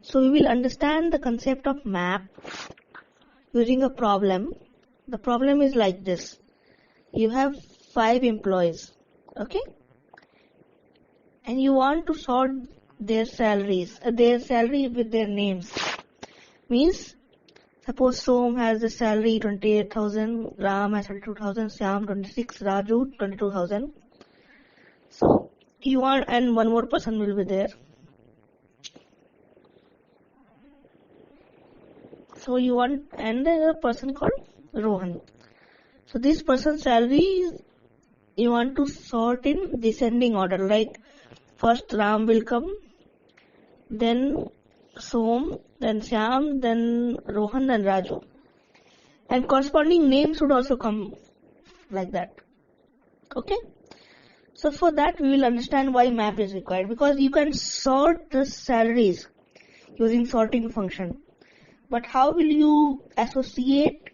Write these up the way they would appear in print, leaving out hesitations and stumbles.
So we will understand the concept of map using a problem. The problem is like this. You have 5 employees, okay? And you want to sort their salaries, their salary with their names. Means, suppose Som has the salary 28,000, Ram has 32,000, Syam 26, Raju 22,000. So you want, and one more person will be there. So you want another person called Rohan. So this person's salary you want to sort in descending order. Like first Ram will come, then Som, then Syam, then Rohan, then Raju. And corresponding names should also come like that. Okay? So for that we will understand why map is required. Because you can sort the salaries using sorting function. But how will you associate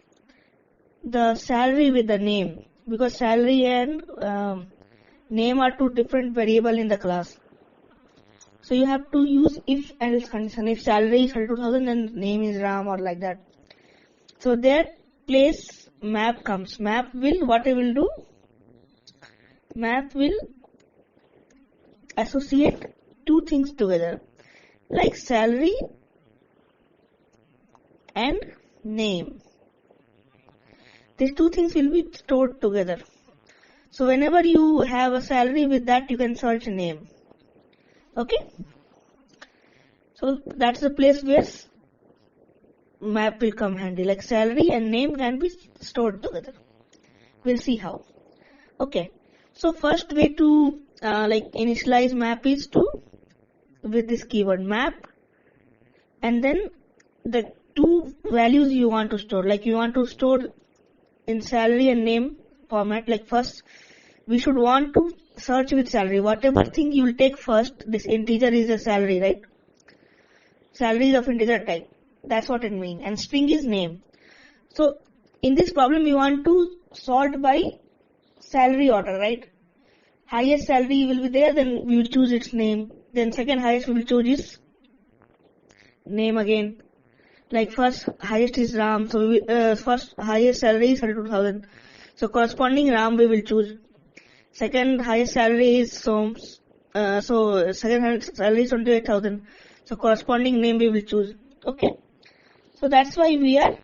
the salary with the name? Because salary and name are two different variables in the class. So you have to use if else condition. If salary is 32,000 then name is Ram or like that. So that place map comes. Map will, what it will do? Map will associate two things together. Like salary and name. These two things will be stored together. So whenever you have a salary with that, you can search a name. Okay? So that's the place where map will come handy. Like salary and name can be stored together. We'll see how. Okay. So first way to initialize map is to with this keyword map, and then the two values you want to store. Like you want to store in salary and name format. Like first we should want to search with salary. Whatever thing you will take first, this integer is a salary, right? Salary is of integer type. That's what it means. And string is name. So in this problem we want to sort by salary order, right? Highest salary will be there, then we will choose its name. Then second highest we will choose its name again. Like first highest is Ram, so first highest salary is 32,000. So corresponding Ram we will choose. Second highest salary is Som's. So second highest salary is 28,000. So corresponding name we will choose. Okay. So that's why we are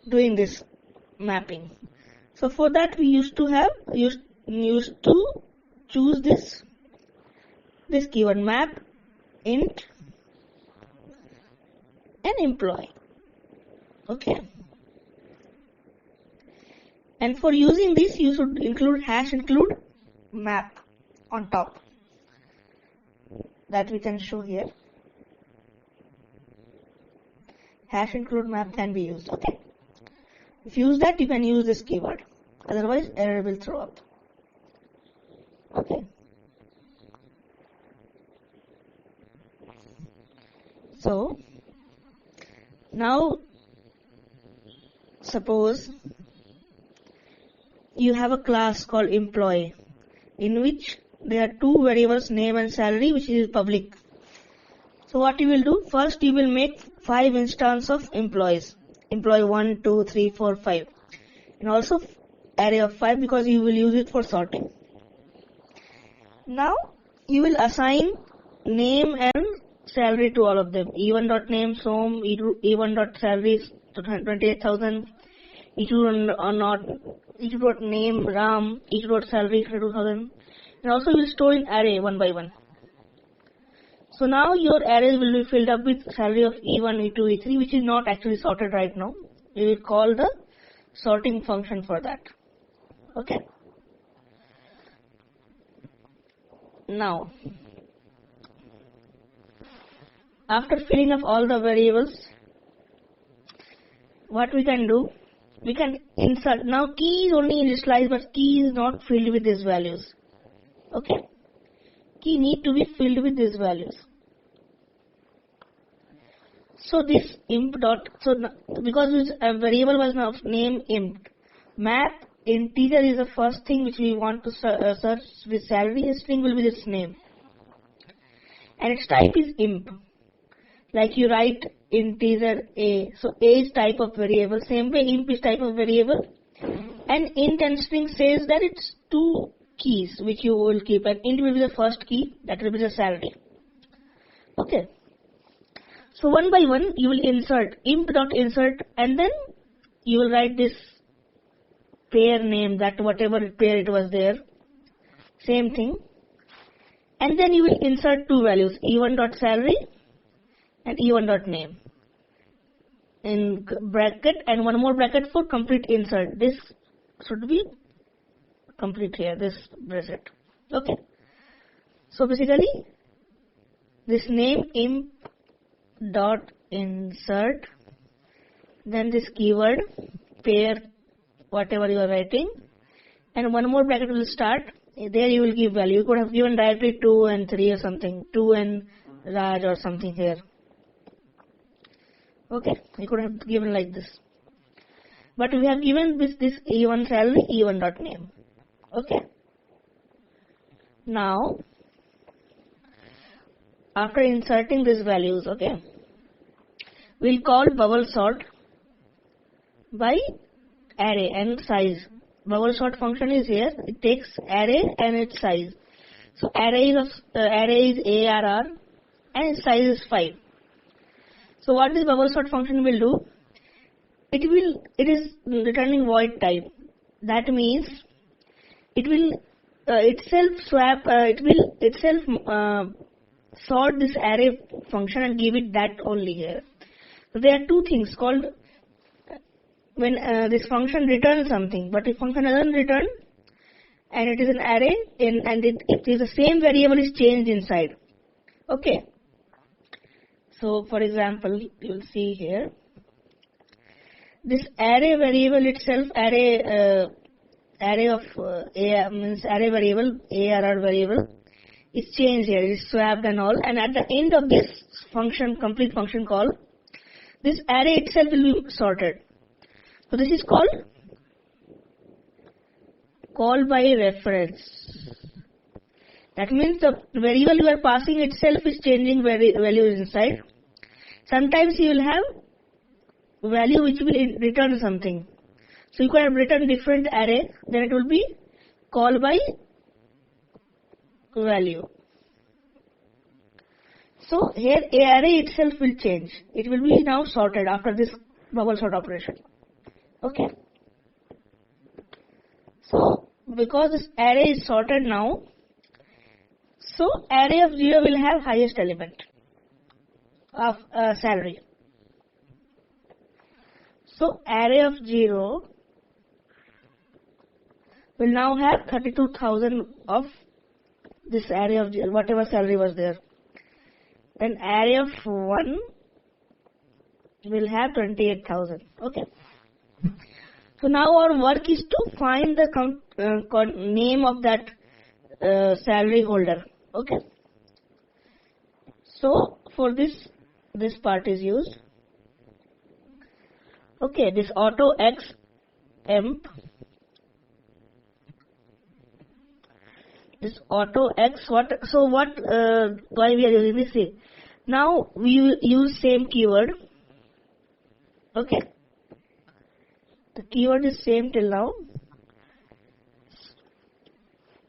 doing this mapping. So for that we used to choose this keyword map int and employee. Okay. And for using this you should include include map on top. That we can show here. Include map can be used. Okay. If you use that you can use this keyword. Otherwise error will throw up. Okay. So now suppose you have a class called employee in which there are two variables, name and salary, which is public. So what you will do? First you will make 5 instances of employees. Employee 1, 2, 3, 4, 5. And also array of 5 because you will use it for sorting. Now you will assign name and salary to all of them. E1.name Som, E1.salary is 28,000, E2.name Ram, E2.salary 32,000. And also you will store in array one by one. So now your arrays will be filled up with salary of E1, E2, E3, which is not actually sorted right now. We will call the sorting function for that. Okay. Now, after filling up all the variables, what we can do? We can insert. Now key is only initialized, but key is not filled with these values. Okay. Key need to be filled with these values. So this imp dot, because this variable was now named imp, map integer is the first thing which we want to search with salary. String will be its name, and its type is imp. like you write integer a. So a is type of variable. Same way imp is type of variable. And int and string says that it's two keys which you will keep. And int will be the first key, that will be the salary. Okay. So one by one you will insert imp.insert, and then you will write this pair name, that whatever pair it was there. Same thing. And then you will insert two values, e1.salary and e1.name in bracket, and one more bracket for complete insert. This should be complete here, this bracket. Okay. So basically this name imp dot insert, then this keyword pair whatever you are writing, and one more bracket will start. There you will give value. You could have given directly 2 and 3 or something, 2 and Raj or something here. Okay, you could have given like this. But we have given this E1 salary, E1.name. Okay. Now, after inserting these values, okay, we'll call bubble sort by array and size. Bubble sort function is here. It takes array and its size. So array is ARR and its size is 5. So what this bubble sort function will do? It is returning void type. That means it will sort this array function and give it that only here. So there are two things called when this function returns something, but if function doesn't return and it is an array and it is the same variable is changed inside. Okay. So for example, you will see here this array variable itself, array variable, ARR variable is changed here, it is swapped and all, and at the end of this function, complete function call, this array itself will be sorted. So this is called call by reference. That means the variable you are passing itself is changing values inside. Sometimes you will have value which will return something. So you could have written different array, then it will be call by value. So here array itself will change. It will be now sorted after this bubble sort operation. Okay. So because this array is sorted now, so array of 0 will have highest element of salary. So array of 0 will now have 32,000 of this array of whatever salary was there. Then array of 1 will have 28,000. Okay. So now our work is to find the name of that salary holder. Okay. So for this part is used. Okay, this auto x emp. This auto x what? So what? Why we are using this? See, now we use same keyword. Okay. The keyword is same till now.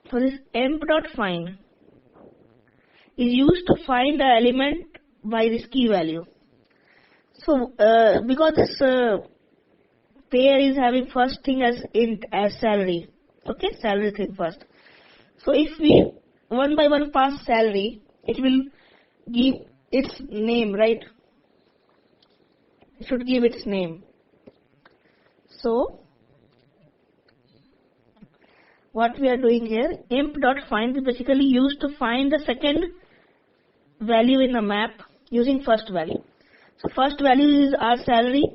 So this emp.find is used to find the element by this key value. So because this pair is having first thing as int, as salary. Okay, salary thing first. So if we one by one pass salary, it will give its name, right? It should give its name. So what we are doing here, imp.find is basically used to find the second value in the map using first value. So first value is our salary,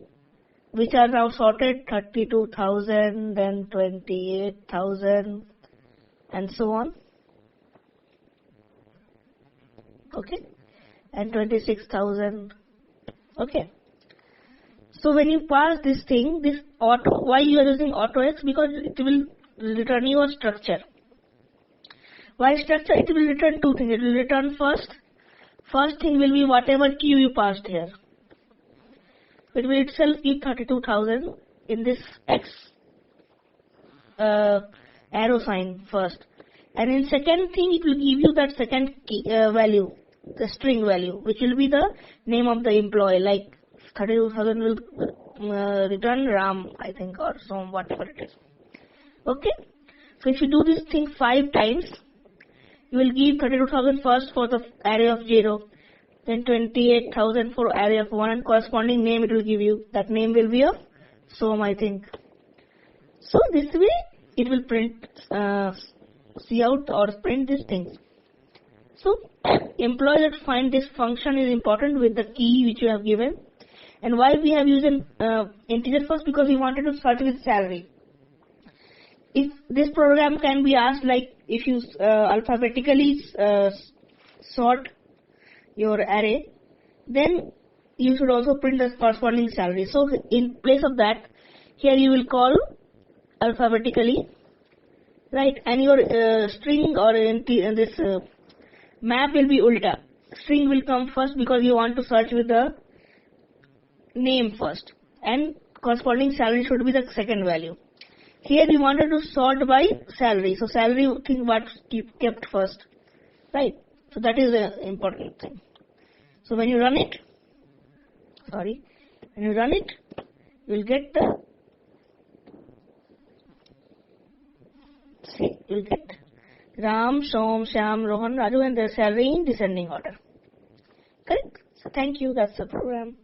which are now sorted 32,000, then 28,000, and so on. Okay, and 26,000. Okay. So when you pass this thing, this auto, why you are using AutoX? Because it will return you a structure. Why structure? It will return two things. It will return first first thing will be whatever key you passed here. It will itself give 32,000 in this X arrow sign first. And in second thing, it will give you that second key, value, the string value, which will be the name of the employee. Like 32,000 will return Ram, I think, or some whatever it is. Okay. So if you do this thing 5 times, you will give 32,000 first for the array of 0, then 28,000 for array of 1, and corresponding name it will give you. That name will be of Som, I think. So this way it will print, see out or print these things. So employee that find this function is important with the key which you have given. And why we have used an integer first? Because we wanted to start with salary. If this program can be asked, like if you alphabetically sort your array, then you should also print the corresponding salary. So in place of that, here you will call alphabetically, right? And your string or this map will be ulta. String will come first because you want to search with the name first, and corresponding salary should be the second value. Here we wanted to sort by salary, so salary thing what kept first, right? So that is the important thing. So when you run it, you will get the, you will get Ram, Som, Shyam, Rohan, Raju, and their salary in descending order. Correct? So thank you. That's the program.